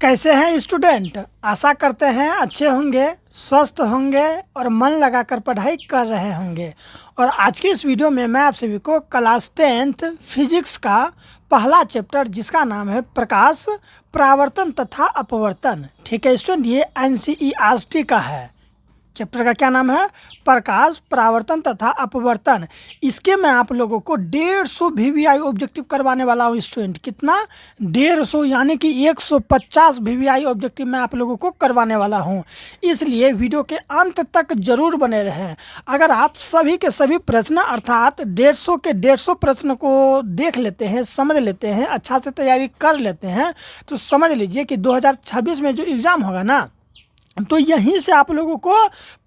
कैसे हैं स्टूडेंट। आशा करते हैं अच्छे होंगे, स्वस्थ होंगे और मन लगाकर पढ़ाई कर रहे होंगे। और आज की इस वीडियो में मैं आप सभी को क्लास 10th फिजिक्स का पहला चैप्टर जिसका नाम है प्रकाश, परावर्तन तथा अपवर्तन, ठीक है स्टूडेंट, ये NCERT का है। चैप्टर का क्या नाम है? प्रकाश, परावर्तन तथा अपवर्तन। इसके मैं आप लोगों को 150 VVI ऑब्जेक्टिव करवाने वाला हूँ स्टूडेंट। कितना? 150, यानी कि 150 VVI ऑब्जेक्टिव मैं आप लोगों को करवाने वाला हूँ। इसलिए वीडियो के अंत तक जरूर बने रहें। अगर आप सभी के सभी प्रश्न अर्थात 150 के 150 प्रश्न को देख लेते हैं, समझ लेते हैं, अच्छा से तैयारी कर लेते हैं, तो समझ लीजिए कि 2026 में जो एग्ज़ाम होगा ना, तो यहीं से आप लोगों को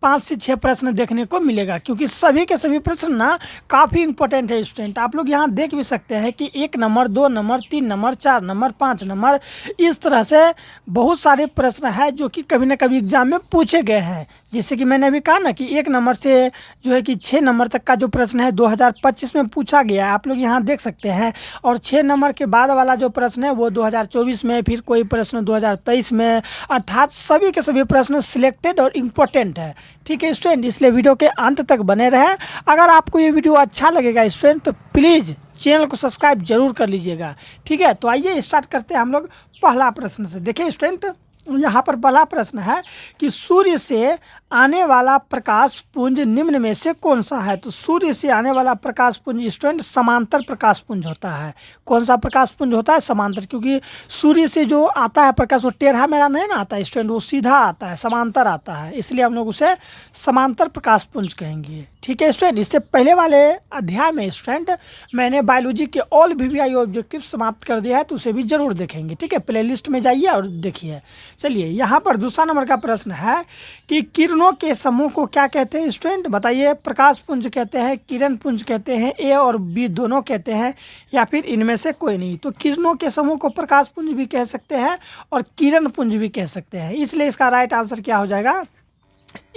5 से 6 प्रश्न देखने को मिलेगा, क्योंकि सभी के सभी प्रश्न ना काफ़ी इंपॉर्टेंट है स्टूडेंट। आप लोग यहाँ देख भी सकते हैं कि 1 number, 2 number, 3 number, 4 number, 5 number, इस तरह से बहुत सारे प्रश्न हैं जो कि कभी ना कभी एग्जाम में पूछे गए हैं। जैसे कि मैंने अभी कहा ना कि 1 नंबर से जो है कि 6 नंबर तक का जो प्रश्न है 2025 में पूछा गया है, आप लोग यहाँ देख सकते हैं। और 6 नंबर के बाद वाला जो प्रश्न है वो 2024 में, फिर कोई प्रश्न 2023 में, अर्थात सभी के सभी प्रश्न सिलेक्टेड और इम्पोर्टेंट है, ठीक है स्टूडेंट। इसलिए वीडियो के अंत तक बने रहें। अगर आपको ये वीडियो अच्छा लगेगा स्टूडेंट तो प्लीज़ चैनल को सब्सक्राइब जरूर कर लीजिएगा, ठीक है। तो आइए स्टार्ट करते हैं हम लोग पहला प्रश्न से। देखिए स्टूडेंट, यहाँ पर पहला प्रश्न है कि सूर्य से आने वाला प्रकाश पुंज निम्न में से कौन सा है? तो सूर्य से आने वाला प्रकाश पुंज स्टूडेंट समांतर प्रकाश पुंज होता है। कौन सा प्रकाश पुंज होता है? समांतर, क्योंकि सूर्य से जो आता है प्रकाश वो टेढ़ा मेढ़ा नहीं ना आता है स्टूडेंट, वो सीधा आता है, समांतर आता है, इसलिए हम लोग उसे समांतर प्रकाश पुंज कहेंगे, ठीक है स्टूडेंट। इससे पहले वाले अध्याय में स्टूडेंट मैंने बायोलॉजी के ऑल VVI ऑब्जेक्टिव समाप्त कर दिया है, तो उसे भी जरूर देखेंगे, ठीक है। प्लेलिस्ट में जाइए और देखिए। चलिए यहाँ पर दूसरा नंबर का प्रश्न है कि किरणों के समूह को क्या कहते हैं स्टूडेंट? बताइए। प्रकाश पुंज कहते हैं, किरण पुंज कहते हैं, A और B दोनों कहते हैं, या फिर इनमें से कोई नहीं? तो किरणों के समूह को प्रकाश पुंज भी कह सकते हैं और किरण पुंज भी कह सकते हैं, इसलिए इसका राइट आंसर क्या हो जाएगा?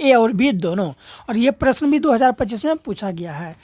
A और B दोनों। और ये प्रश्न भी 2025 में पूछा गया है।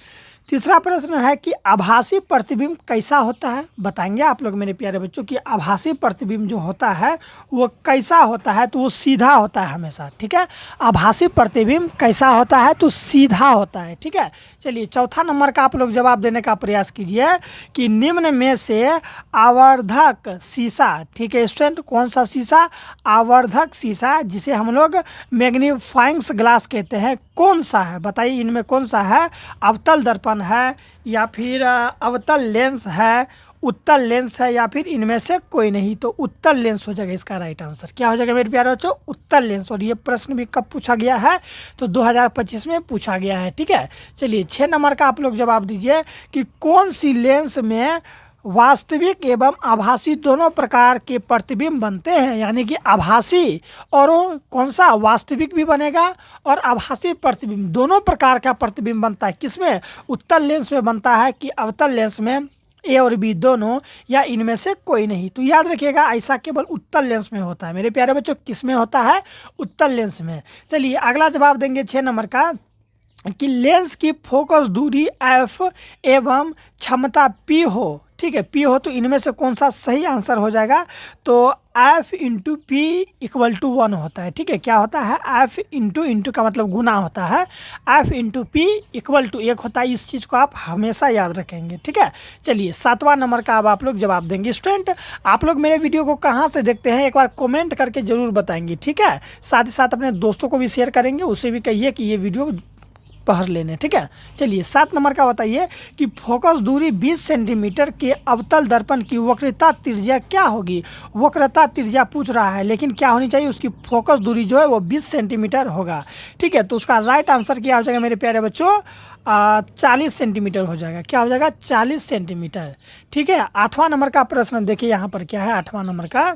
तीसरा प्रश्न है कि आभासी प्रतिबिंब कैसा होता है? बताएंगे आप लोग मेरे प्यारे बच्चों कि आभासी प्रतिबिंब जो होता है वो कैसा होता है? तो वो सीधा होता है हमेशा, ठीक है। आभासी प्रतिबिंब कैसा होता है? तो सीधा होता है, ठीक है। चलिए चौथा नंबर का आप लोग जवाब देने का प्रयास कीजिए कि निम्न में से आवर्धक शीशा, ठीक है स्टूडेंट, कौन सा शीशा? आवर्धक शीशा, जिसे हम लोग मैग्नीफाइंग ग्लास कहते हैं, कौन सा है? बताइए इनमें कौन सा है? अवतल दर्पण है, या फिर अवतल लेंस है, उत्तल लेंस है, या फिर इनमें से कोई नहीं? तो उत्तल लेंस हो जाएगा इसका राइट आंसर। क्या हो जाएगा मेरे प्यारे बच्चों? उत्तल लेंस। और ये प्रश्न भी कब पूछा गया है? तो 2025 में पूछा गया है, ठीक है। चलिए 6 नंबर का आप लोग जवाब दीजिए कि कौन सी लेंस में वास्तविक एवं आभासी दोनों प्रकार के प्रतिबिंब बनते हैं? यानी कि आभासी और कौन सा? वास्तविक भी बनेगा और आभासी प्रतिबिंब, दोनों प्रकार का प्रतिबिंब बनता है। किसमें? उत्तल लेंस में बनता है कि अवतल लेंस में? A और B दोनों, या इनमें से कोई नहीं? तो याद रखिएगा ऐसा केवल उत्तल लेंस में होता है मेरे प्यारे बच्चों। किस में होता है? उत्तल लेंस में। चलिए अगला जवाब देंगे 6 नंबर का कि लेंस की फोकस दूरी F एवं क्षमता P हो, ठीक है, P हो, तो इनमें से कौन सा सही आंसर हो जाएगा? तो F into P equal to 1 होता है, ठीक है। क्या होता है? F इंटू का मतलब गुना होता है, F into P equal to 1 होता है। इस चीज़ को आप हमेशा याद रखेंगे, ठीक है। चलिए 7वां नंबर का अब आप लोग जवाब देंगे स्टूडेंट। आप लोग मेरे वीडियो को कहाँ से देखते हैं एक बार कमेंट करके ज़रूर बताएंगे, ठीक है। साथ ही साथ अपने दोस्तों को भी शेयर करेंगे, उसे भी कहिए कि ये वीडियो पढ़ लेने, ठीक है। चलिए 7 नंबर का बताइए कि फोकस दूरी 20 सेंटीमीटर के अवतल दर्पण की वक्रता त्रिज्या क्या होगी? वक्रता त्रिज्या पूछ रहा है, लेकिन क्या होनी चाहिए? उसकी फोकस दूरी जो है वो 20 सेंटीमीटर होगा, ठीक है। तो उसका राइट आंसर क्या हो जाएगा मेरे प्यारे बच्चों? 40 सेंटीमीटर हो जाएगा। क्या हो जाएगा? 40 सेंटीमीटर, ठीक है। 8वां नंबर का प्रश्न देखिए यहाँ पर क्या है। 8वां नंबर का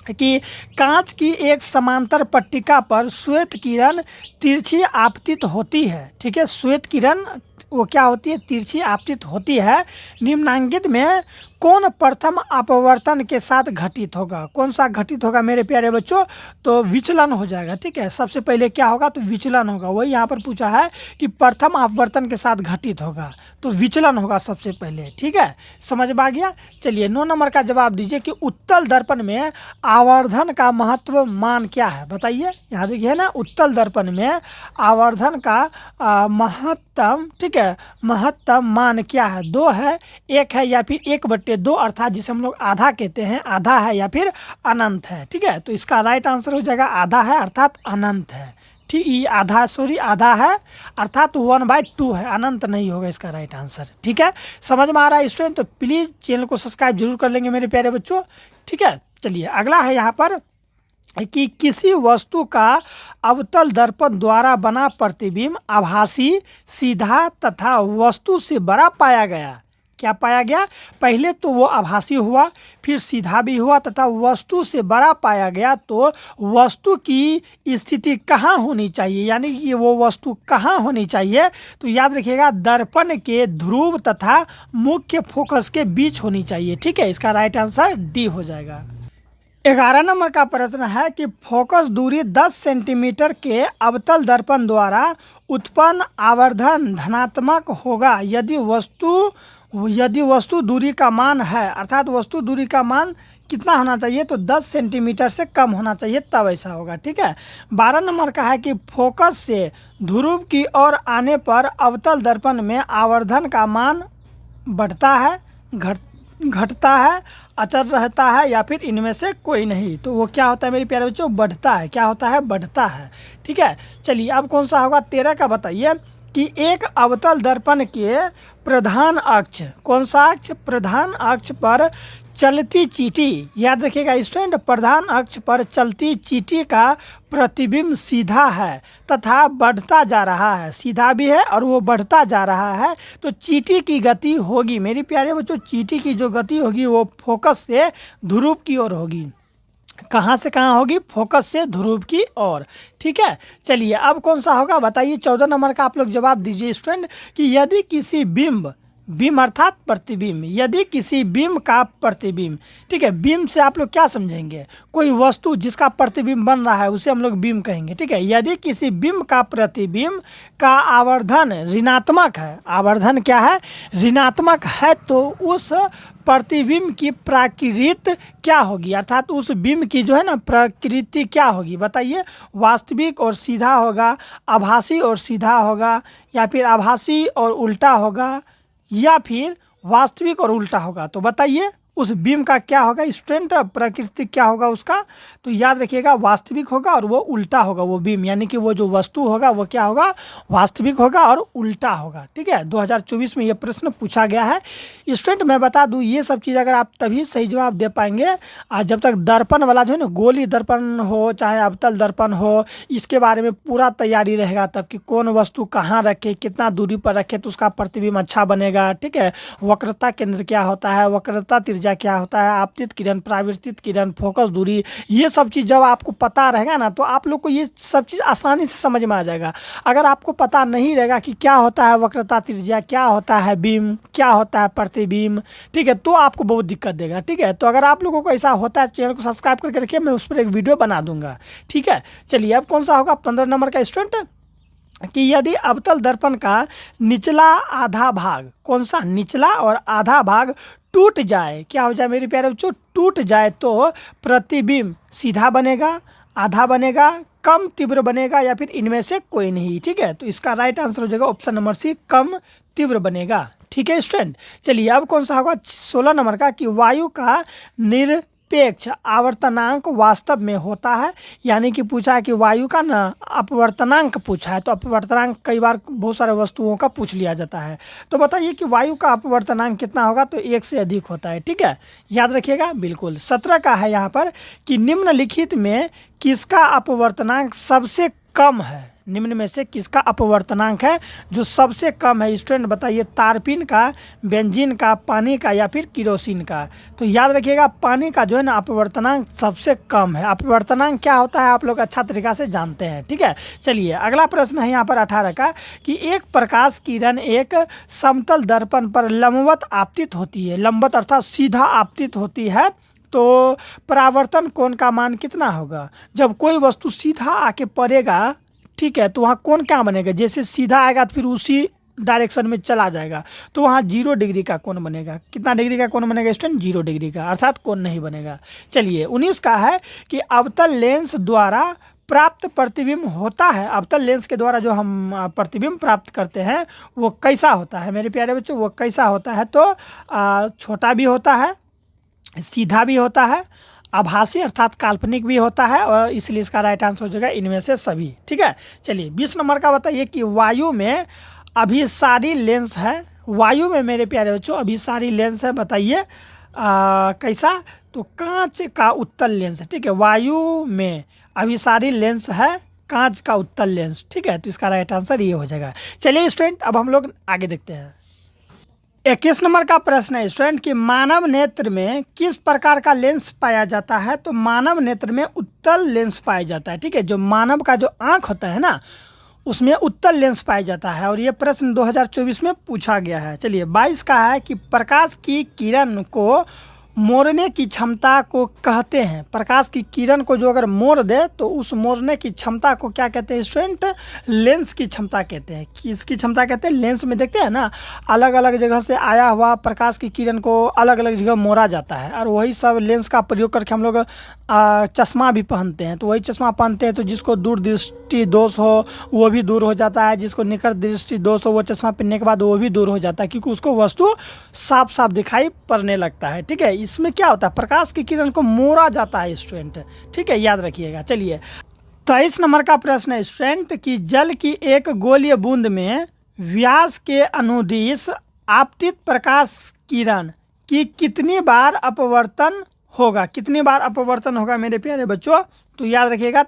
कि कांच की एक समांतर पट्टिका पर श्वेत किरण तिरछी आपतित होती है, ठीक है। श्वेत किरण वो क्या होती है? तिरछी आपतित होती है। निम्नांकित में कौन प्रथम अपवर्तन के साथ घटित होगा? कौन सा घटित होगा मेरे प्यारे बच्चों? तो विचलन हो जाएगा, ठीक है। सबसे पहले क्या होगा? तो विचलन होगा। वही यहाँ पर पूछा है कि प्रथम अपवर्तन के साथ घटित होगा, तो विचलन होगा सबसे पहले। ठीक है, समझ में आ गया। चलिए 9 नंबर का जवाब दीजिए कि उत्तल दर्पण में आवर्धन का महत्व मान क्या है, बताइए। यहाँ देखिए ना, उत्तल दर्पण में आवर्धन का महत्तम, ठीक है, महत्तम मान क्या है? 2 है, 1 है या फिर 1/2, अर्थात जिसे हम लोग आधा कहते हैं, आधा है या फिर अनंत है। ठीक है, तो इसका राइट आंसर हो जाएगा आधा है अर्थात अनंत है। ठीक, ये आधा, सॉरी आधा है अर्थात 1/2 है, अनंत नहीं होगा इसका राइट आंसर। ठीक है, समझ में आ रहा है स्टूडेंट? तो प्लीज़ चैनल को सब्सक्राइब जरूर कर लेंगे मेरे प्यारे बच्चों। ठीक है, चलिए अगला है यहाँ पर कि किसी वस्तु का अवतल दर्पण द्वारा बना प्रतिबिंब आभासी, सीधा तथा वस्तु से बड़ा पाया गया। क्या पाया गया? पहले तो वो आभासी हुआ, फिर सीधा भी हुआ तथा वस्तु से बड़ा पाया गया। तो वस्तु की स्थिति कहाँ होनी चाहिए, यानी कि वो वस्तु कहाँ होनी चाहिए? तो याद रखिएगा, दर्पण के ध्रुव तथा मुख्य फोकस के बीच होनी चाहिए। ठीक है, इसका राइट आंसर डी हो जाएगा। 11 नंबर का प्रश्न है कि फोकस दूरी 10 सेंटीमीटर के अवतल दर्पण द्वारा उत्पन्न आवर्धन धनात्मक होगा यदि वस्तु दूरी का मान है, अर्थात वस्तु दूरी का मान कितना होना चाहिए? तो 10 सेंटीमीटर से कम होना चाहिए, तब ऐसा होगा। ठीक है, 12 नंबर का है कि फोकस से ध्रुव की ओर आने पर अवतल दर्पण में आवर्धन का मान बढ़ता है, घटता है, अचल रहता है या फिर इनमें से कोई नहीं। तो वो क्या होता है मेरे प्यारे बच्चों? बढ़ता है। क्या होता है? बढ़ता है। ठीक है, चलिए अब कौन सा होगा? 13 का बताइए कि एक अवतल दर्पण के प्रधान अक्ष, कौन सा अक्ष? प्रधान अक्ष पर चलती चींटी, याद रखिएगा स्टूडेंट, प्रधान अक्ष पर चलती चींटी का प्रतिबिंब सीधा है तथा बढ़ता जा रहा है। सीधा भी है और वो बढ़ता जा रहा है। तो चींटी की गति होगी मेरे प्यारे बच्चों, चींटी की जो गति होगी वो फोकस से ध्रुव की ओर होगी। कहाँ से कहाँ होगी? फोकस से ध्रुव की ओर। ठीक है, चलिए अब कौन सा होगा बताइए। 14 नंबर का आप लोग जवाब दीजिए स्टूडेंट कि यदि किसी बिंब अर्थात प्रतिबिंब, यदि किसी बिंब का प्रतिबिंब, ठीक है, बिंब से आप लोग क्या समझेंगे? कोई वस्तु जिसका प्रतिबिंब बन रहा है उसे हम लोग बिंब कहेंगे। ठीक है, यदि किसी बिंब का प्रतिबिंब का आवर्धन ऋणात्मक है, आवर्धन क्या है? ऋणात्मक है, तो उस प्रतिबिंब की प्रकृति क्या होगी, अर्थात उस बिंब की जो है ना प्रकृति क्या होगी, बताइए। वास्तविक और सीधा होगा, आभासी और सीधा होगा, या फिर आभासी और उल्टा होगा, या फिर वास्तविक और उल्टा होगा? तो बताइए उस बिंब का क्या होगा स्टूडेंट? प्रकृति क्या होगा उसका? तो याद रखिएगा, वास्तविक होगा और वो उल्टा होगा। वो बिंब यानी कि वो जो वस्तु होगा वो क्या होगा? वास्तविक होगा और उल्टा होगा। ठीक है, 2024 में ये प्रश्न पूछा गया है स्टूडेंट। मैं बता दूं, ये सब चीज़ अगर आप तभी सही जवाब दे पाएंगे जब तक दर्पण वाला जो है ना, गोली दर्पण हो चाहे अवतल दर्पण हो, इसके बारे में पूरा तैयारी रहेगा तब कि कौन वस्तु कहाँ रखे, कितना दूरी पर रखे तो उसका प्रतिबिंब अच्छा बनेगा। ठीक है, वक्रता केंद्र क्या होता है, वक्रता त्रिज्या क्या होता है, आपतित किरण, परावर्तित किरण, फोकस दूरी, ये सब चीज़ जब आपको पता रहेगा ना तो आप लोग को ये सब चीज़ आसानी से समझ में आ जाएगा। अगर आपको पता नहीं रहेगा कि क्या होता है वक्रता त्रिज्या, क्या होता है बिंब, क्या होता है प्रतिबिंब, ठीक है, तो आपको बहुत दिक्कत देगा। ठीक है, तो अगर आप लोगों को ऐसा होता है चैनल को सब्सक्राइब करके रखिए, मैं उस पर एक वीडियो बना दूंगा। ठीक है, चलिए अब कौन सा होगा 15 नंबर का स्टूडेंट कि यदि अवतल दर्पण का निचला आधा भाग, कौन सा? निचला और आधा भाग टूट जाए, क्या हो जाए मेरे प्यारे बच्चों? टूट जाए तो प्रतिबिंब सीधा बनेगा, आधा बनेगा, कम तीव्र बनेगा, या फिर इनमें से कोई नहीं। ठीक है, तो इसका राइट आंसर हो जाएगा ऑप्शन नंबर सी, कम तीव्र बनेगा। ठीक है स्टूडेंट, चलिए अब कौन सा होगा 16 नंबर का कि वायु का निरपेक्ष आवर्तनांक वास्तव में होता है, यानी कि पूछा है कि वायु का ना अपवर्तनांक पूछा है। तो अपवर्तनांक कई बार बहुत सारे वस्तुओं का पूछ लिया जाता है, तो बताइए कि वायु का अपवर्तनांक कितना होगा? तो 1 से अधिक होता है। ठीक है, याद रखिएगा बिल्कुल। 17 का है यहाँ पर कि निम्नलिखित में किसका अपवर्तनांक सबसे कम है? निम्न में से किसका अपवर्तनांक है जो सबसे कम है स्टूडेंट? बताइए, तारपीन का, बेंजीन का, पानी का, या फिर किरोसिन का? तो याद रखिएगा पानी का जो है ना अपवर्तनांक सबसे कम है। अपवर्तनांक क्या होता है आप लोग अच्छा तरीका से जानते हैं। ठीक है, चलिए अगला प्रश्न है यहाँ पर 18 का कि एक प्रकाश किरण एक समतल दर्पण पर लंबवत आपतित होती है, लंबवत अर्थात सीधा आपतित होती है, तो परावर्तन कोण का मान कितना होगा? जब कोई वस्तु सीधा आके पड़ेगा, ठीक है, तो वहाँ कोण क्या बनेगा? जैसे सीधा आएगा तो फिर उसी डायरेक्शन में चला जाएगा तो वहाँ 0 डिग्री का कोण बनेगा। कितना डिग्री का कोण बनेगा स्टूडेंट? 0 डिग्री का, अर्थात कोण नहीं बनेगा। चलिए 19 का है कि अवतल लेंस द्वारा प्राप्त प्रतिबिंब होता है। अवतल लेंस के द्वारा जो हम प्रतिबिंब प्राप्त करते हैं वो कैसा होता है मेरे प्यारे बच्चों? वो कैसा होता है? तो छोटा भी होता है, सीधा भी होता है, आभासी अर्थात काल्पनिक भी होता है, और इसलिए इसका राइट आंसर हो जाएगा इनमें से सभी। ठीक है, चलिए 20 नंबर का बताइए कि वायु में अभिसारी लेंस है। वायु में मेरे प्यारे बच्चों अभिसारी लेंस है, बताइए कैसा? तो कांच का उत्तल लेंस। ठीक है, वायु में अभिसारी लेंस है कांच का उत्तल लेंस। ठीक है, तो इसका राइट आंसर ये हो जाएगा। चलिए स्टूडेंट अब हम लोग आगे देखते हैं। 21 नंबर का प्रश्न है स्टूडेंट कि मानव नेत्र में किस प्रकार का लेंस पाया जाता है? तो मानव नेत्र में उत्तल लेंस पाया जाता है। ठीक है, जो मानव का जो आँख होता है ना उसमें उत्तल लेंस पाया जाता है, और ये प्रश्न 2024 में पूछा गया है। चलिए 22 का है कि प्रकाश की किरण को मोड़ने की क्षमता को कहते हैं। प्रकाश की किरण को जो अगर मोड़ दे तो उस मोड़ने की क्षमता को क्या कहते हैं स्टूडेंट? लेंस की क्षमता कहते हैं। किसकी क्षमता कहते हैं? लेंस में देखते हैं ना अलग अलग जगह से आया हुआ प्रकाश की किरण को अलग अलग जगह मोड़ा जाता है, और वही सब लेंस का प्रयोग करके हम लोग चश्मा भी पहनते हैं। तो वही चश्मा पहनते हैं तो जिसको दूर दृष्टि दोष हो वो भी दूर हो जाता है, जिसको निकट दृष्टि दोष हो वो चश्मा पहनने के बाद वो भी दूर हो जाता है, क्योंकि उसको वस्तु साफ साफ दिखाई पड़ने लगता है। ठीक है, इसमें क्या होता है? प्रकाश की किरण को मोड़ा जाता है स्टूडेंट। ठीक है, याद रखिएगा। चलिए 23 नंबर का प्रश्न है स्टूडेंट कि जल की एक गोलीय बूंद में व्यास के अनुदिश आपतित प्रकाश किरण की कितनी बार अपवर्तन होगा? कितनी बार अपवर्तन होगा मेरे प्यारे बच्चों? तो याद रखिएगा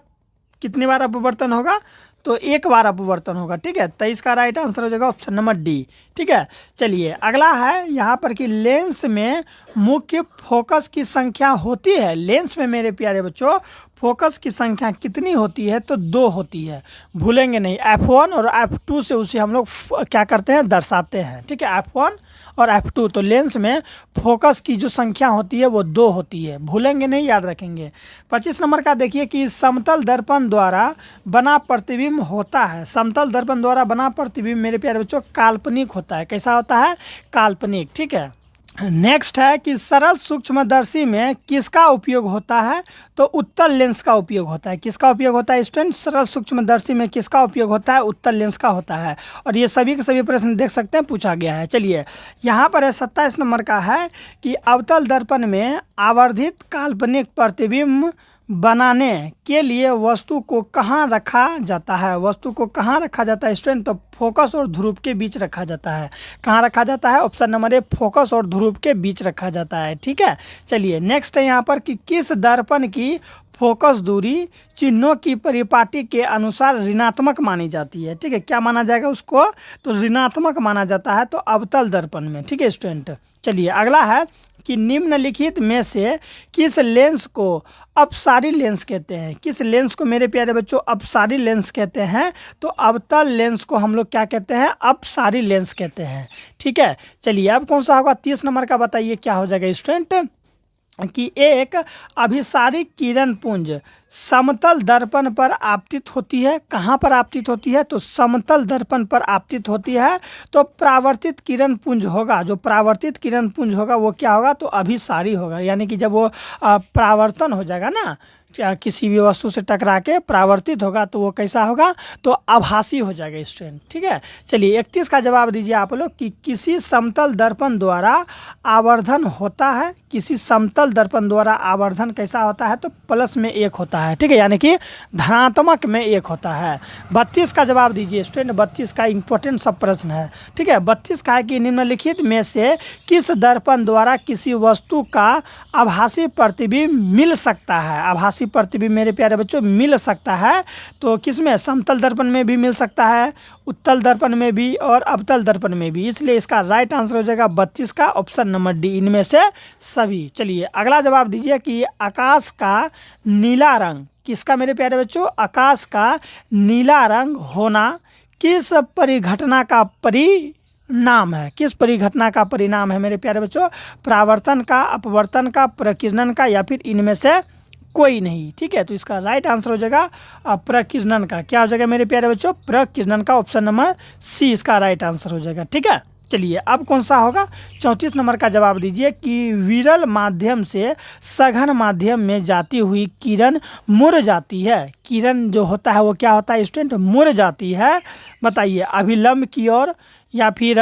कितनी बार अपवर्तन होगा? तो एक बार अपवर्तन होगा। ठीक है, 23 का राइट आंसर हो जाएगा ऑप्शन नंबर डी। ठीक है, चलिए अगला है यहाँ पर कि लेंस में मुख्य फोकस की संख्या होती है। लेंस में मेरे प्यारे बच्चों फोकस की संख्या कितनी होती है? तो 2 होती है, भूलेंगे नहीं। F1 और F2 से उसे हम लोग क्या करते हैं? दर्शाते हैं। ठीक है, F1 और F2। तो लेंस में फोकस की जो संख्या होती है वो 2 होती है, भूलेंगे नहीं, याद रखेंगे। 25 नंबर का देखिए कि समतल दर्पण द्वारा बना प्रतिबिंब होता है। समतल दर्पण द्वारा बना प्रतिबिंब मेरे प्यारे बच्चों काल्पनिक होता है। कैसा होता है? काल्पनिक। ठीक है, नेक्स्ट है कि सरल सूक्ष्मदर्शी में किसका उपयोग होता है? तो उत्तल लेंस का उपयोग होता है। किसका उपयोग होता है स्टूडेंट? सरल सूक्ष्मदर्शी में किसका उपयोग होता है? उत्तल लेंस का होता है, और ये सभी के सभी प्रश्न देख सकते हैं पूछा गया है। चलिए यहाँ पर 27 नंबर का है कि अवतल दर्पण में आवर्धित काल्पनिक प्रतिबिंब बनाने के लिए वस्तु को कहाँ रखा जाता है? वस्तु को कहाँ रखा जाता है स्टूडेंट? तो फोकस और ध्रुव के बीच रखा जाता है। कहाँ रखा जाता है? ऑप्शन नंबर ए, फोकस और ध्रुव के बीच रखा जाता है। ठीक है, चलिए नेक्स्ट है यहाँ पर कि किस दर्पण की फोकस दूरी चिन्हों की परिपाटी के अनुसार ऋणात्मक मानी जाती है? ठीक है, क्या माना जाएगा उसको? तो ऋणात्मक माना जाता है, तो अवतल दर्पण में। ठीक है स्टूडेंट, चलिए अगला है कि निम्नलिखित में से किस लेंस को अपसारी लेंस कहते हैं? किस लेंस को मेरे प्यारे बच्चों अपसारी लेंस कहते हैं? तो अवतल लेंस को हम लोग क्या कहते हैं? अपसारी लेंस कहते हैं। ठीक है, चलिए अब कौन सा होगा? 30 नंबर का बताइए क्या हो जाएगा स्टूडेंट? कि एक अभिसारी किरण पुंज समतल दर्पण पर आपतित होती है। कहाँ पर आपतित होती है? तो समतल दर्पण पर आपतित होती है, तो परावर्तित किरण पुंज होगा। जो परावर्तित किरण पुंज होगा वो क्या होगा? तो अभिसारी होगा। यानी कि जब वो परावर्तन हो जाएगा ना किसी भी वस्तु से टकरा के परावर्तित होगा तो वो कैसा होगा? तो आभासी हो जाएगा स्टूडेंट। ठीक है, चलिए 31 का जवाब दीजिए आप लोग कि किसी समतल दर्पण द्वारा आवर्धन होता है। किसी समतल दर्पण द्वारा आवर्धन कैसा होता है? तो प्लस में 1 होता है। ठीक है, यानी कि धनात्मक में 1 होता है। 32 का जवाब दीजिए स्टूडेंट। 32 का इंपॉर्टेंट सब प्रश्न है। ठीक है, 32 का है कि निम्नलिखित में से किस दर्पण द्वारा किसी वस्तु का आभासी प्रतिबिंब मिल सकता है? आभासी प्रतिबिंब मेरे प्यारे बच्चों मिल सकता है, तो किसमें? समतल दर्पण में भी मिल सकता है, उत्तल दर्पण में भी, और अवतल दर्पण में भी। इसलिए इसका राइट आंसर हो जाएगा 32 का ऑप्शन नंबर डी, इनमें से सभी। चलिए अगला जवाब दीजिए कि आकाश का नीला रंग, किसका मेरे प्यारे बच्चों? आकाश का नीला रंग होना किस परिघटना का परिणाम है? किस परिघटना का परिणाम है मेरे प्यारे बच्चों? परावर्तन का, अपवर्तन का, प्रकीर्णन का, या फिर इनमें से कोई नहीं। ठीक है, तो इसका राइट आंसर हो जाएगा प्रकीर्णन का। क्या हो जाएगा मेरे प्यारे बच्चों? प्रकीर्णन का, ऑप्शन नंबर सी इसका राइट आंसर हो जाएगा। ठीक है, चलिए अब कौन सा होगा? 34 नंबर का जवाब दीजिए कि विरल माध्यम से सघन माध्यम में जाती हुई किरण मुड़ जाती है। किरण जो होता है वो क्या होता है स्टूडेंट? मुड़ जाती है। बताइए, अभिलंब की ओर या फिर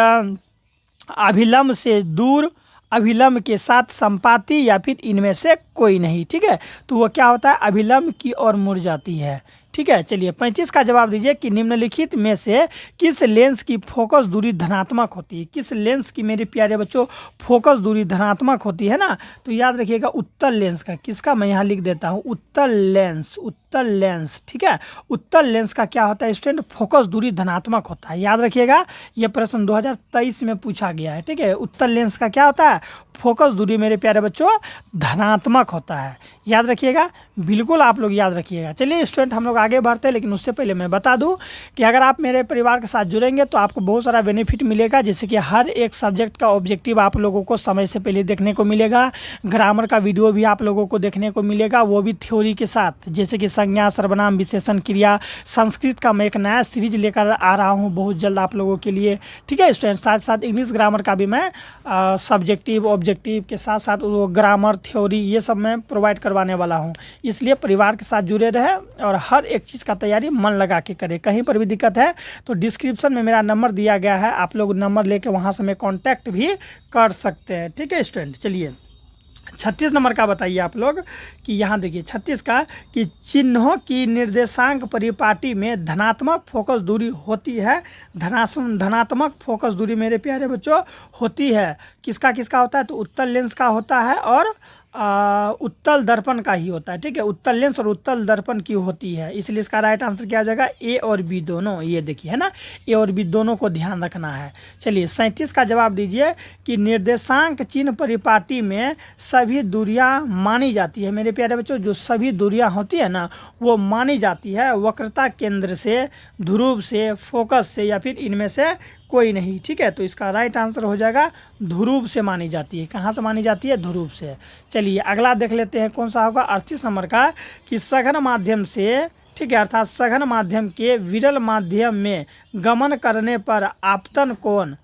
अभिलंब से दूर, अभिलंब के साथ संपाती, या फिर इनमें से कोई नहीं। ठीक है, तो वो क्या होता है? अभिलंब की ओर मुड़ जाती है। ठीक है, चलिए 35 का जवाब दीजिए कि निम्नलिखित में से किस लेंस की फोकस दूरी धनात्मक होती है? किस लेंस की मेरे प्यारे बच्चों फोकस दूरी धनात्मक होती है ना? तो याद रखिएगा उत्तल लेंस का। किसका? मैं यहाँ लिख देता हूँ, उत्तल लेंस। उत्तल लेंस, ठीक है, उत्तल लेंस का क्या होता है स्टूडेंट? फोकस दूरी धनात्मक होता है। याद रखिएगा, यह प्रश्न 2023 में पूछा गया है। ठीक है, उत्तल लेंस का क्या होता है? फोकस दूरी मेरे प्यारे बच्चों धनात्मक होता है। याद रखिएगा, बिल्कुल आप लोग याद रखिएगा। चलिए स्टूडेंट, हम लोग आगे बढ़ते हैं, लेकिन उससे पहले मैं बता दूं कि अगर आप मेरे परिवार के साथ जुड़ेंगे तो आपको बहुत सारा बेनिफिट मिलेगा। जैसे कि हर एक सब्जेक्ट का ऑब्जेक्टिव आप लोगों को समय से पहले देखने को मिलेगा। ग्रामर का वीडियो भी आप लोगों को देखने को मिलेगा, वो भी थ्योरी के साथ। जैसे कि संज्ञा, सर्वनाम, विशेषण, क्रिया। संस्कृत का मैं एक नया सीरीज लेकर आ रहा हूँ बहुत जल्द आप लोगों के लिए। ठीक है स्टूडेंट, साथ साथ इंग्लिश ग्रामर का भी मैं सब्जेक्टिव, ऑब्जेक्टिव के साथ साथ वो ग्रामर, थ्योरी, ये सब मैं प्रोवाइड करवाने वाला हूँ। इसलिए परिवार के साथ जुड़े रहें और हर एक चीज़ का तैयारी मन लगा के करें। कहीं पर भी दिक्कत है तो डिस्क्रिप्शन में मेरा नंबर दिया गया है, आप लोग नंबर लेके वहाँ से मैं कांटेक्ट भी कर सकते हैं। ठीक है स्टूडेंट, चलिए 36 नंबर का बताइए आप लोग कि यहाँ देखिए 36 का कि चिन्हों की निर्देशांक परिपाटी में धनात्मक फोकस दूरी होती है। धनात्मक फोकस दूरी मेरे प्यारे बच्चों होती है। किसका किसका होता है? तो उत्तल लेंस का होता है और उत्तल दर्पण का ही होता है। ठीक है, उत्तल लेंस और उत्तल दर्पण की होती है। इसलिए इसका राइट आंसर क्या हो जाएगा? ए और बी दोनों। ये देखिए है ना, ए और बी दोनों को ध्यान रखना है। चलिए 37 का जवाब दीजिए कि निर्देशांक चिन्ह परिपाटी में सभी दूरियां मानी जाती है। मेरे प्यारे बच्चों, जो सभी दूरियां होती है ना वो मानी जाती है वक्रता केंद्र से, ध्रुव से, फोकस से, या फिर इनमें से कोई नहीं। ठीक है, तो इसका राइट आंसर हो जाएगा ध्रुव से मानी जाती है। कहाँ से मानी जाती है? ध्रुव से। चलिए अगला देख लेते हैं कौन सा होगा 38 नंबर का कि सघन माध्यम से, ठीक है, अर्थात सघन माध्यम के विरल माध्यम में गमन करने पर आपतन कोण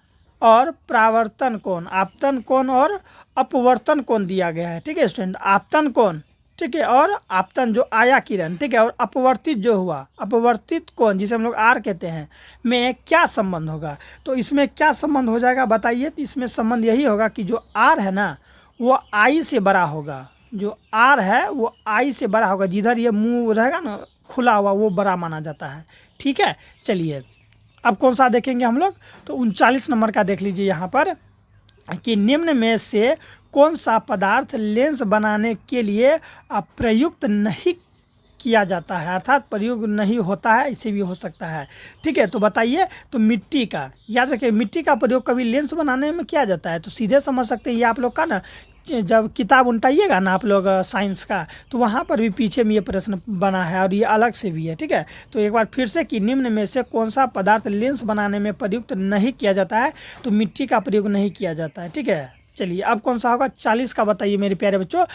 और परावर्तन कोण, आपतन कोण और अपवर्तन कोण दिया गया है। ठीक है स्टूडेंट, आपतन कोण, ठीक है, और आपतन जो आया किरण, ठीक है, और अपवर्तित जो हुआ, अपवर्तित कोण जिसे हम लोग आर कहते हैं, में क्या संबंध होगा? तो इसमें क्या संबंध हो जाएगा बताइए? तो इसमें संबंध यही होगा कि जो आर है ना वो आई से बड़ा होगा। जो आर है वो आई से बड़ा होगा। जिधर ये मुंह रहेगा ना खुला हुआ वो बड़ा माना जाता है। ठीक है, चलिए अब कौन सा देखेंगे हम लोग? तो 39 नंबर का देख लीजिए यहाँ पर कि निम्न में से कौन सा पदार्थ लेंस बनाने के लिए प्रयुक्त नहीं किया जाता है, अर्थात प्रयोग नहीं होता है, इसे भी हो सकता है। ठीक है, तो बताइए। तो मिट्टी का, याद रखिए मिट्टी का प्रयोग कभी लेंस बनाने में किया जाता है? तो सीधे समझ सकते हैं, ये आप लोग का ना जब किताब उल्टाइएगा ना आप लोग साइंस का, तो वहाँ पर भी पीछे में ये प्रश्न बना है और ये अलग से भी है। ठीक है, तो एक बार फिर से कि निम्न में से कौन सा पदार्थ लेंस बनाने में प्रयुक्त नहीं किया जाता है? तो मिट्टी का प्रयोग नहीं किया जाता है। ठीक है, चलिए अब कौन सा होगा 40 का बताइए मेरे प्यारे बच्चों।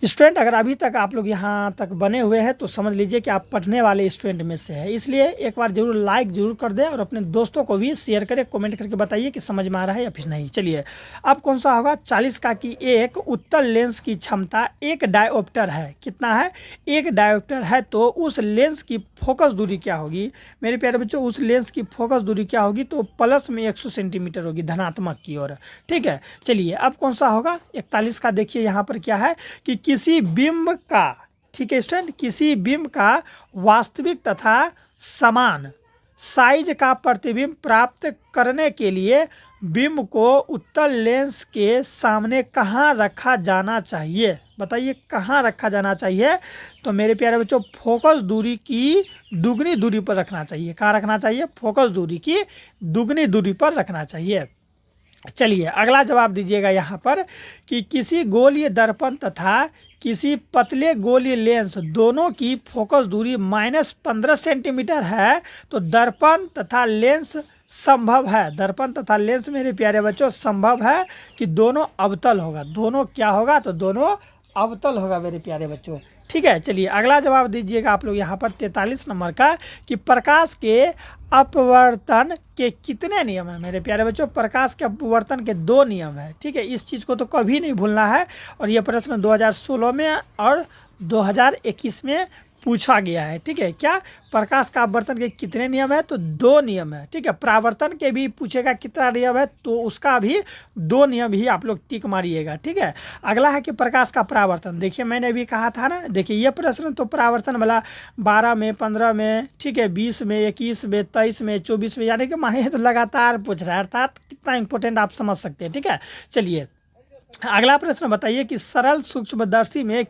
स्टूडेंट अगर अभी तक आप लोग यहाँ तक बने हुए हैं तो समझ लीजिए कि आप पढ़ने वाले स्टूडेंट में से है। इसलिए एक बार जरूर लाइक जरूर कर दें और अपने दोस्तों को भी शेयर करें, कमेंट करके बताइए कि समझ में आ रहा है या फिर नहीं। चलिए अब कौन सा होगा 40 का कि एक उत्तल लेंस की क्षमता एक डायोप्टर है। कितना है? एक डायोप्टर है। तो उस लेंस की फोकस दूरी क्या होगी मेरे प्यारे बच्चों? उस लेंस की फोकस दूरी क्या होगी? तो प्लस में 100 सेंटीमीटर होगी, धनात्मक की ओर। ठीक है, चलिए अब कौन सा होगा 41 का देखिए यहाँ पर क्या है कि किसी बिंब का, ठीक है स्टूडेंट, किसी बिंब का वास्तविक तथा समान साइज का प्रतिबिंब प्राप्त करने के लिए बिंब को उत्तल लेंस के सामने कहाँ रखा जाना चाहिए? बताइए कहाँ रखा जाना चाहिए? तो मेरे प्यारे बच्चों फोकस दूरी की दुगनी दूरी पर रखना चाहिए। कहाँ रखना चाहिए? फोकस दूरी की दुगनी दूरी पर रखना चाहिए। चलिए अगला जवाब दीजिएगा यहाँ पर कि किसी गोलीय दर्पण तथा किसी पतले गोलीय लेंस दोनों की फोकस दूरी -15 सेंटीमीटर है तो दर्पण तथा लेंस संभव है। दर्पण तथा लेंस मेरे प्यारे बच्चों संभव है कि दोनों अवतल होगा। दोनों क्या होगा? तो दोनों अवतल होगा मेरे प्यारे बच्चों। ठीक है, चलिए अगला जवाब दीजिएगा आप लोग यहाँ पर 43 नंबर का कि प्रकाश के अपवर्तन के कितने नियम हैं। मेरे प्यारे बच्चों, प्रकाश के अपवर्तन के 2 नियम हैं। ठीक है, इस चीज़ को तो कभी नहीं भूलना है। और ये प्रश्न 2016 में और 2021 में पूछा गया है। ठीक है, क्या प्रकाश का अपवर्तन के कितने नियम है, तो 2 नियम है। ठीक है, परावर्तन के भी पूछेगा कितना नियम है, तो उसका भी 2 नियम ही आप लोग टिक मारिएगा। ठीक है, अगला है कि प्रकाश का परावर्तन। देखिए मैंने अभी कहा था ना, देखिए ये प्रश्न तो परावर्तन वाला 12 में, 15 में, ठीक है, 20 में, 21 में, 23 में, 24 में, यानी कि मानिए तो लगातार पूछ रहा है, अर्थात कितना इंपॉर्टेंट आप समझ सकते हैं। ठीक है, चलिए अगला प्रश्न बताइए कि सरल सूक्ष्मदर्शी में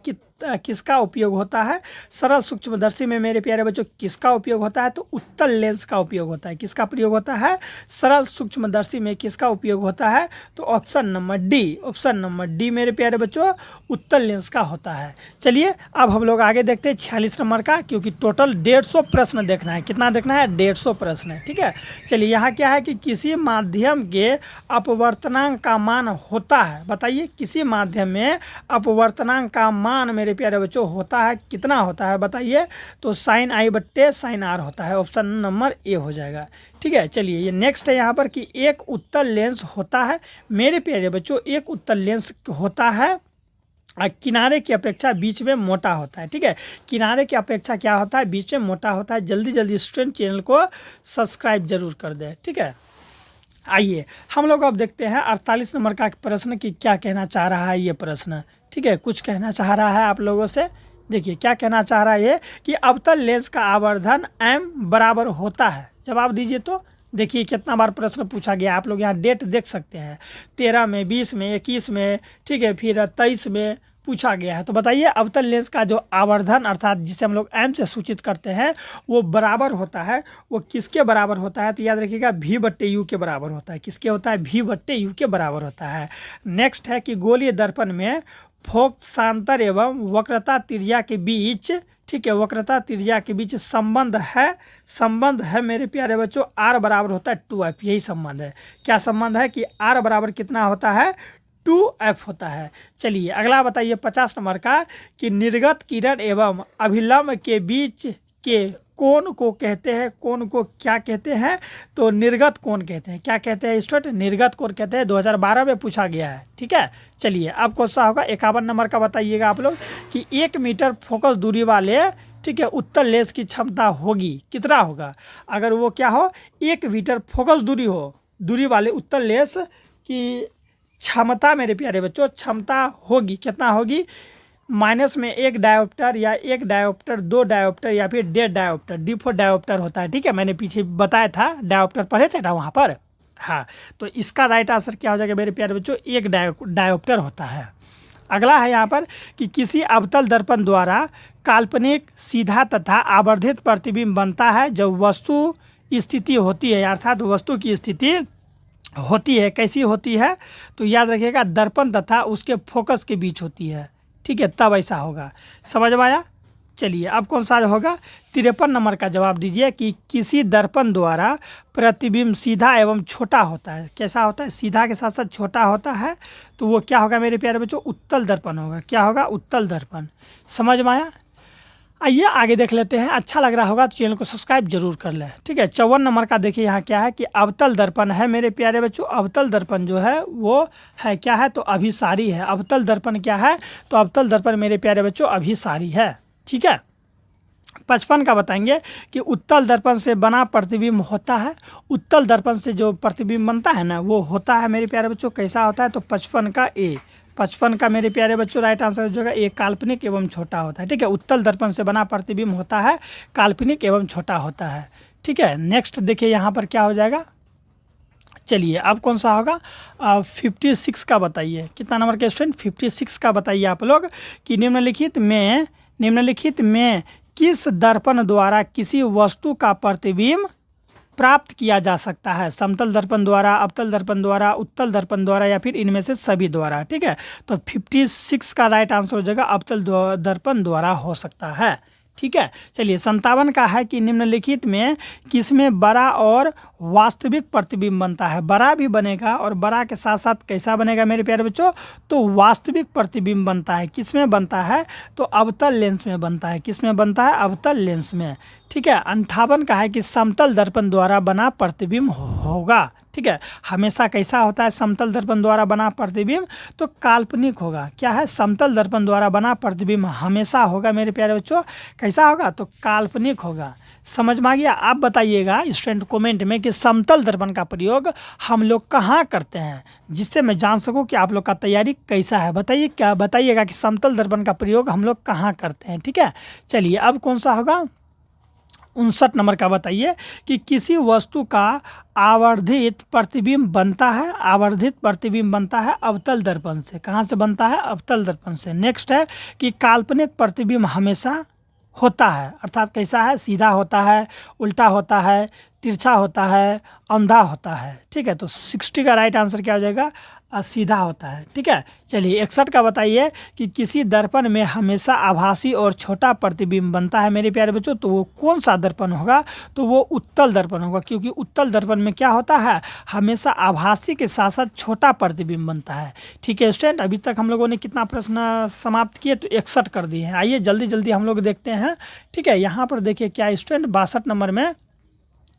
किसका उपयोग होता है। सरल सूक्ष्मदर्शी में मेरे प्यारे बच्चों किसका उपयोग होता है, तो उत्तल लेंस का उपयोग होता है। किसका प्रयोग होता है, सरल सूक्ष्मदर्शी में किसका उपयोग होता है, तो ऑप्शन नंबर डी मेरे प्यारे बच्चों उत्तल लेंस का होता है। चलिए अब हम लोग आगे देखते हैं 46 नंबर का, क्योंकि टोटल 150 प्रश्न देखना है। कितना देखना है, 150 प्रश्न है। ठीक है, चलिए यहाँ क्या है कि किसी माध्यम के अपवर्तनांक का मान होता है। बताइए किसी माध्यम में अपवर्तनांक का मान मेरे प्यारे बच्चों होता है, कितना होता है बताइए, तो sin i बट्टे sin r होता है। ऑप्शन नंबर ए हो जाएगा। ठीक है, चलिए ये नेक्स्ट है यहाँ पर कि एक उत्तल लेंस होता है। मेरे प्यारे बच्चों एक उत्तल लेंस होता है किनारे की अपेक्षा बीच में मोटा होता है। ठीक है, किनारे की अपेक्षा क्या होता है, बीच में मोटा होता है। जल्दी जल्दी स्टूडेंट चैनल को सब्सक्राइब जरूर कर दें। ठीक है, आइए हम लोग अब देखते हैं 48 नंबर का प्रश्न कि क्या कहना चाह रहा है ये प्रश्न। ठीक है, कुछ कहना चाह रहा है आप लोगों से। देखिए क्या कहना चाह रहा है ये कि अवतल लेंस का आवर्धन m बराबर होता है। जवाब दीजिए। तो देखिए कितना बार प्रश्न पूछा गया, आप लोग यहाँ डेट देख सकते हैं, 13 में, 20 में, 21 में, ठीक है, फिर 23 में पूछा गया है। तो बताइए अवतल लेंस का जो आवर्धन अर्थात जिसे हम लोग m से सूचित करते हैं वो बराबर होता है, वो किसके बराबर होता है, तो याद रखिएगा v बट्टे यू के बराबर होता है। किसके होता है, v बट्टे यू के बराबर होता है। नेक्स्ट है कि गोलीय दर्पण में फोकसांतर एवं वक्रता त्रिज्या के बीच, ठीक है, वक्रता त्रिज्या के बीच संबंध है मेरे प्यारे बच्चों, r बराबर होता है 2f। यही संबंध है। क्या संबंध है कि r बराबर कितना होता है, 2f होता है। चलिए अगला बताइए 50 नंबर का कि निर्गत किरण एवं अभिलंब के बीच के कोण को कहते हैं, कोण को क्या कहते हैं, तो निर्गत कोण कहते हैं। क्या कहते हैं स्टूडेंट, निर्गत कोण कहते हैं। 2012 में पूछा गया है। ठीक है, चलिए अब कौन सा होगा, 51 नंबर का बताइएगा आप लोग कि 1 मीटर फोकस दूरी वाले, ठीक है, उत्तल लेंस की क्षमता होगी, कितना होगा, अगर वो क्या हो, 1 मीटर फोकस दूरी वाले उत्तल लेंस की क्षमता मेरे प्यारे बच्चों, क्षमता होगी, कितना होगी, माइनस में 1 डायोप्टर या 1 डायोप्टर, 2 डायोप्टर या फिर 1.5 डायोप्टर, D4 डायोप्टर होता है। ठीक है, मैंने पीछे बताया था, डायोप्टर पढ़े थे ना वहाँ पर। हाँ, तो इसका राइट आंसर क्या हो जाएगा मेरे प्यारे बच्चों, 1 डायोप्टर होता है। अगला है यहाँ पर कि किसी अवतल दर्पण द्वारा काल्पनिक सीधा तथा आवर्धित प्रतिबिंब बनता है जब वस्तु स्थिति होती है, अर्थात वस्तु की स्थिति होती है। कैसी होती है, तो याद रखिएगा दर्पण तथा उसके फोकस के बीच होती है। ठीक है, तब ऐसा होगा। समझ में आया। चलिए अब कौन सा होगा, 53 नंबर का जवाब दीजिए कि किसी दर्पण द्वारा प्रतिबिंब सीधा एवं छोटा होता है। कैसा होता है, सीधा के साथ साथ छोटा होता है, तो वो क्या होगा मेरे प्यारे बच्चों, उत्तल दर्पण होगा। क्या होगा, उत्तल दर्पण। समझ में आया। आइए आगे देख लेते हैं। अच्छा लग रहा होगा तो चैनल को सब्सक्राइब जरूर कर लें। ठीक है, 54 नंबर का देखिए यहाँ क्या है कि अवतल दर्पण है मेरे प्यारे बच्चों। अवतल दर्पण जो है वो है क्या है, तो अभिसारी है। अवतल दर्पण क्या है, तो अवतल दर्पण मेरे प्यारे बच्चों अभिसारी है। ठीक है, 55 का बताएंगे कि उत्तल दर्पण से बना प्रतिबिंब होता है। उत्तल दर्पण से जो प्रतिबिंब बनता है ना वो होता है मेरे प्यारे बच्चों, कैसा होता है, तो 55 का ए, 55 का मेरे प्यारे बच्चों राइट आंसर जो है, एक काल्पनिक एवं छोटा होता है। ठीक है, उत्तल दर्पण से बना प्रतिबिंब होता है, काल्पनिक एवं छोटा होता है। ठीक है, नेक्स्ट देखिए यहाँ पर क्या हो जाएगा। चलिए अब कौन सा होगा, 56 का बताइए। कितना नंबर के स्टूडेंट, 56 का बताइए आप लोग कि निम्नलिखित में किस दर्पण द्वारा किसी वस्तु का प्रतिबिंब प्राप्त किया जा सकता है। समतल दर्पण द्वारा, अवतल दर्पण द्वारा, उत्तल दर्पण द्वारा या फिर इनमें से सभी द्वारा। ठीक है, तो 56 का राइट आंसर हो जाएगा अवतल दर्पण द्वारा हो सकता है। ठीक है, चलिए 57 का है कि निम्नलिखित में किसमें बड़ा और वास्तविक प्रतिबिंब बनता है। बड़ा भी बनेगा और बड़ा के साथ साथ कैसा बनेगा मेरे प्यारे बच्चों, तो वास्तविक प्रतिबिंब बनता है। किस में बनता है, तो अवतल लेंस में बनता है। किस में बनता है, अवतल लेंस में। ठीक है, 58 का है कि समतल दर्पण द्वारा बना प्रतिबिंब होगा। ठीक है, हमेशा कैसा होता है समतल दर्पण द्वारा बना प्रतिबिंब, तो काल्पनिक होगा। क्या है, समतल दर्पण द्वारा बना प्रतिबिंब हमेशा होगा मेरे प्यारे बच्चों, कैसा होगा, तो काल्पनिक होगा। समझ में आ गया। आप बताइएगा स्टूडेंट कमेंट में कि समतल दर्पण का प्रयोग हम लोग कहाँ करते हैं, जिससे मैं जान सकूं कि आप लोग का तैयारी कैसा है। बताइए, क्या बताइएगा कि समतल दर्पण का प्रयोग हम लोग कहाँ करते हैं। ठीक है, चलिए अब कौन सा होगा, 59 नंबर का बताइए कि किसी वस्तु का आवर्धित प्रतिबिंब बनता है। आवर्धित प्रतिबिंब बनता है अवतल दर्पण से। कहाँ से बनता है, अवतल दर्पण से। नेक्स्ट है कि काल्पनिक प्रतिबिंब हमेशा होता है, अर्थात कैसा है, सीधा होता है, उल्टा होता है, तिरछा होता है, अंधा होता है। ठीक है, तो 60 का राइट आंसर क्या हो जाएगा, सीधा होता है। ठीक है, चलिए 61 का बताइए कि किसी दर्पण में हमेशा आभासी और छोटा प्रतिबिंब बनता है मेरे प्यारे बच्चों, तो वो कौन सा दर्पण होगा, तो वो उत्तल दर्पण होगा। क्योंकि उत्तल दर्पण में क्या होता है, हमेशा आभासी के साथ साथ छोटा प्रतिबिंब बनता है। ठीक है स्टूडेंट, अभी तक हम लोगों ने कितना प्रश्न समाप्त किए, तो 61 कर दिए हैं। आइए जल्दी जल्दी हम लोग देखते हैं। ठीक है, यहाँ पर देखिए क्या स्टूडेंट 62 नंबर में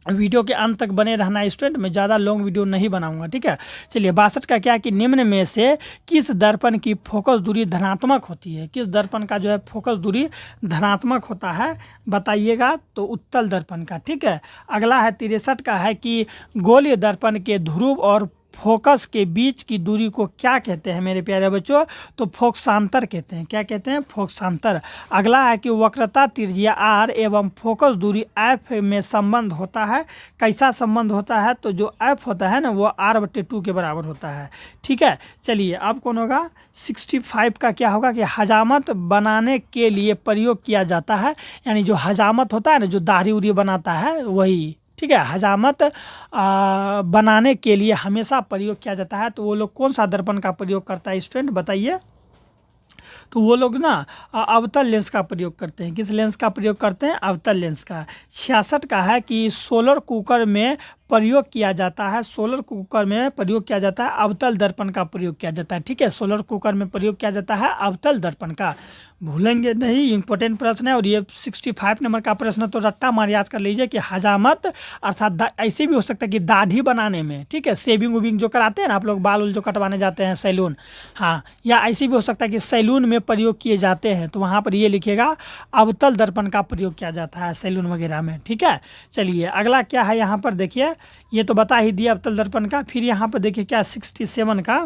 वीडियो के अंत तक बने रहना स्टूडेंट, मैं ज़्यादा लॉन्ग वीडियो नहीं बनाऊंगा। ठीक है, चलिए 62 का क्या कि निम्न में से किस दर्पण की फोकस दूरी धनात्मक होती है। किस दर्पण का जो है फोकस दूरी धनात्मक होता है बताइएगा, तो उत्तल दर्पण का। ठीक है, अगला है 63 का है कि गोलीय दर्पण के ध्रुव और फोकस के बीच की दूरी को क्या कहते हैं मेरे प्यारे बच्चों, तो फोकसांतर कहते हैं। क्या कहते हैं, फोकसांतर। अगला है कि वक्रता त्रिज्या r एवं फोकस दूरी f में संबंध होता है। कैसा संबंध होता है, तो जो f होता है ना वो r/2 के बराबर होता है। ठीक है, चलिए अब कौन होगा, 65 का क्या होगा कि हजामत बनाने के लिए प्रयोग किया जाता है। यानी जो हजामत होता है ना, जो दाढ़ी उड़ी बनाता है वही। ठीक है, हजामत बनाने के लिए हमेशा प्रयोग किया जाता है। तो वो लोग कौन सा दर्पण का प्रयोग करता है स्टूडेंट बताइए, तो वो लोग ना अवतल लेंस का प्रयोग करते हैं। किस लेंस का प्रयोग करते हैं, अवतल लेंस का। 66 का है कि सोलर कुकर में प्रयोग किया जाता है। सोलर कुकर में प्रयोग किया जाता है अवतल दर्पण का प्रयोग किया जाता है। ठीक है, सोलर कुकर में प्रयोग किया जाता है अवतल दर्पण का, भूलेंगे नहीं, इंपॉर्टेंट प्रश्न है। और ये 65 नंबर का प्रश्न तो रट्टा मार याद कर लीजिए कि हजामत अर्थात ऐसे भी हो सकता है कि दाढ़ी बनाने में, ठीक है, शेविंग उबिंग जो कराते हैं ना आप लोग, बाल उल जो कटवाने जाते हैं सैलून, हाँ, या ऐसे भी हो सकता है कि सैलून में प्रयोग किए जाते हैं, तो वहाँ पर ये लिखिएगा अवतल दर्पण का प्रयोग किया जाता है सैलून वगैरह में। ठीक है, चलिए अगला क्या है, यहाँ पर देखिए, ये तो बता ही दिया अवतल दर्पण का। फिर यहाँ पर देखिए क्या 67 का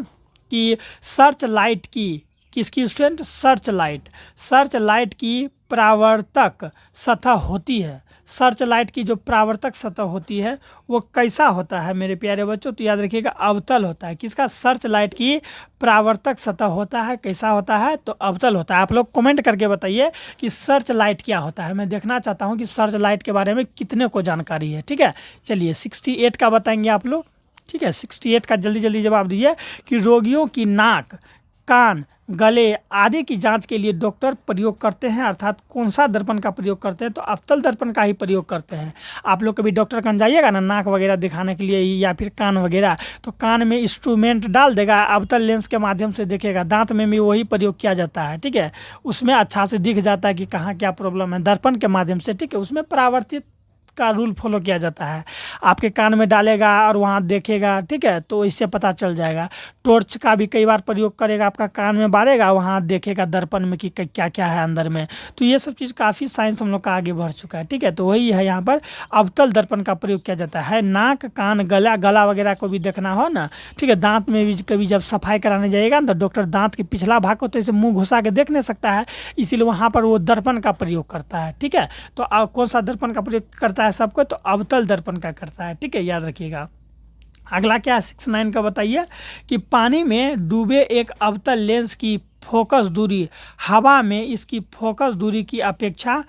कि सर्च लाइट की, किसकी student, search light, search light की परावर्तक सतह होती है। सर्च लाइट की जो परावर्तक सतह होती है वो कैसा होता है मेरे प्यारे बच्चों, तो याद रखिएगा अवतल होता है। किसका, सर्च लाइट की परावर्तक सतह होता है, कैसा होता है, तो अवतल होता है। आप लोग कमेंट करके बताइए कि सर्च लाइट क्या होता है, मैं देखना चाहता हूँ कि सर्च लाइट के बारे में कितने को जानकारी है। ठीक है, चलिए 68 का बताएंगे आप लोग। ठीक है, 68 का जल्दी जल्दी जवाब दीजिए कि रोगियों की नाक, कान, गले आदि की जांच के लिए डॉक्टर प्रयोग करते हैं, अर्थात कौन सा दर्पण का प्रयोग करते हैं, तो अवतल दर्पण का ही प्रयोग करते हैं। आप लोग कभी डॉक्टर कन जाइएगा ना नाक वगैरह दिखाने के लिए या फिर कान वगैरह, तो कान में इंस्ट्रूमेंट डाल देगा, अवतल लेंस के माध्यम से देखेगा। दांत में भी वही प्रयोग किया जाता है। ठीक है, उसमें अच्छा से दिख जाता है कि कहाँ क्या प्रॉब्लम है, दर्पण के माध्यम से। ठीक है, उसमें परावर्तित का रूल फॉलो किया जाता है। आपके कान में डालेगा और वहाँ देखेगा, ठीक है, तो इससे पता चल जाएगा। टॉर्च का भी कई बार प्रयोग करेगा, आपका कान में बारेगा, वहाँ देखेगा दर्पण में कि क्या क्या है अंदर में। तो ये सब चीज़ काफ़ी साइंस हम लोग का आगे बढ़ चुका है। ठीक है, तो वही है, यहाँ पर अवतल दर्पण का प्रयोग किया जाता है। नाक, कान, गला वगैरह को भी देखना हो ना, ठीक है, दांत में भी कभी जब सफाई कराने जाएगा ना, तो डॉक्टर दांत के पिछला भाग को तो इसे मुँह घुसा के देख नहीं सकता है, इसीलिए वहाँ पर वो दर्पण का प्रयोग करता है। ठीक है, तो कौन सा दर्पण का प्रयोग करता है सबको, तो अवतल दर्पण का करता है। ठीक है, याद रखिएगा। अगला क्या है 69 का बताइए कि पानी में डूबे एक अवतल लेंस की फोकस दूरी, हवा में इसकी फोकस दूरी की अपेक्षा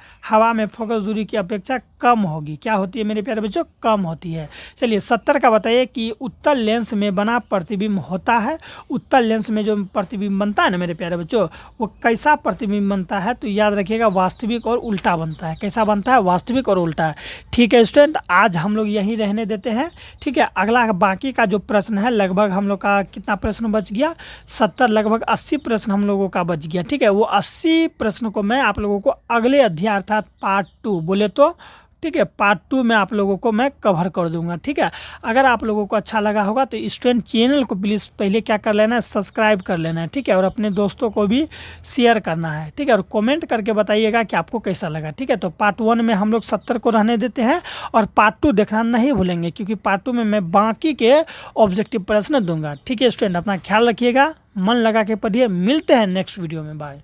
कम होगी। क्या होती है मेरे प्यारे बच्चों? कम होती है। चलिए 70 का बताइए कि उत्तल लेंस में बना प्रतिबिंब होता है। उत्तल लेंस में जो प्रतिबिंब बनता है ना मेरे प्यारे बच्चों, वो कैसा प्रतिबिंब बनता है? तो याद रखिएगा, वास्तविक और उल्टा बनता है। कैसा बनता है? वास्तविक और उल्टा। ठीक है स्टूडेंट, आज हम लोग यहीं रहने देते हैं। ठीक है, अगला बाकी का जो प्रश्न है, लगभग हम लोग का कितना प्रश्न बच गया? 70, लगभग 80 प्रश्न हम लोगों का बच गया। ठीक है, वो 80 प्रश्न को मैं आप लोगों को अगले अध्याय अर्थात पार्ट 2 बोले तो, ठीक है, पार्ट 2 में आप लोगों को मैं कवर कर दूंगा। ठीक है, अगर आप लोगों को अच्छा लगा होगा तो स्टूडेंट चैनल को प्लीज़ पहले क्या कर लेना है? सब्सक्राइब कर लेना है। ठीक है, और अपने दोस्तों को भी शेयर करना है। ठीक है, और कमेंट करके बताइएगा कि आपको कैसा लगा। ठीक है, तो पार्ट 1 में हम लोग 70 को रहने देते हैं और पार्ट 2 देखना नहीं भूलेंगे, क्योंकि पार्ट 2 में मैं बाकी के ऑब्जेक्टिव प्रश्न दूंगा। ठीक है स्टूडेंट, अपना ख्याल रखिएगा, मन लगा के पढ़िए। मिलते हैं नेक्स्ट वीडियो में। बाय।